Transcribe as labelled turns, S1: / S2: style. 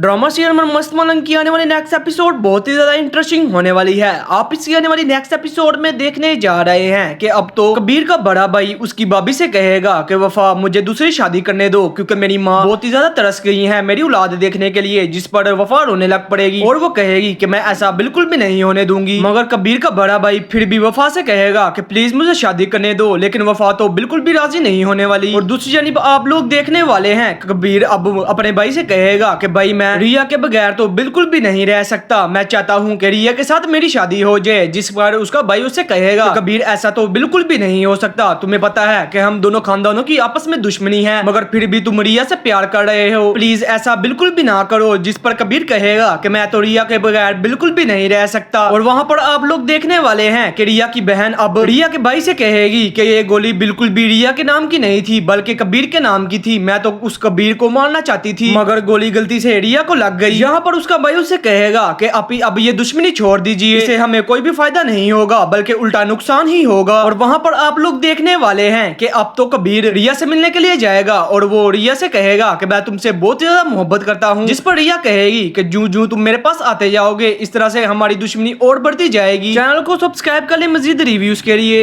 S1: Drama serial में मस्त मलंग की आने वाली नेक्स्ट एपिसोड बहुत ही ज्यादा इंटरेस्टिंग होने वाली है। आप इसकी आने वाली नेक्स्ट एपिसोड में देखने जा रहे हैं कि अब तो कबीर का बड़ा भाई उसकी भाभी से कहेगा कि वफा मुझे दूसरी शादी करने दो, क्योंकि मेरी माँ बहुत ही ज्यादा तरस गई है मेरी औलाद देखने के लिए, जिस पर वफा रोने लग पड़ेगी और वो कहेगी कि मैं ऐसा बिल्कुल भी नहीं होने दूंगी। मगर कबीर का बड़ा भाई फिर भी वफा से कहेगा कि प्लीज मुझे शादी करने दो, लेकिन वफा तो बिल्कुल भी राजी नहीं होने वाली। और दूसरी जानिब आप लोग देखने वाले हैं कबीर अब अपने भाई से कहेगा कि भाई मैं रिया के बगैर तो बिल्कुल भी नहीं रह सकता, मैं चाहता हूँ कि रिया के साथ मेरी शादी हो जाए। जिस पर उसका भाई उससे कहेगा कबीर ऐसा तो बिल्कुल भी नहीं हो सकता, तुम्हें पता है कि हम दोनों खानदानों की आपस में दुश्मनी है, मगर फिर भी तुम रिया से प्यार कर रहे हो, प्लीज ऐसा बिल्कुल भी ना करो। जिस पर कबीर कहेगा कि मैं तो रिया के बगैर बिल्कुल भी नहीं रह सकता। और वहाँ पर आप लोग देखने वाले हैं कि रिया की बहन अब रिया के भाई से कहेगी कि ये गोली बिल्कुल भी रिया के नाम की नहीं थी बल्कि कबीर के नाम की थी, मैं तो उस कबीर को मारना चाहती थी मगर गोली गलती से रिया को लग गई। यहाँ पर उसका भाई उससे कहेगा कि अब ये दुश्मनी छोड़ दीजिए, इससे हमें कोई भी फायदा नहीं होगा बल्कि उल्टा नुकसान ही होगा। और वहाँ पर आप लोग देखने वाले हैं कि अब तो कबीर रिया से मिलने के लिए जाएगा और वो रिया से कहेगा कि मैं तुमसे बहुत ज्यादा मोहब्बत करता हूँ। जिस पर रिया कहेगी कि जूं जूं तुम मेरे पास आते जाओगे इस तरह से हमारी दुश्मनी और बढ़ती जाएगी। चैनल को सब्सक्राइब कर ले मजीद रिव्यूज के लिए।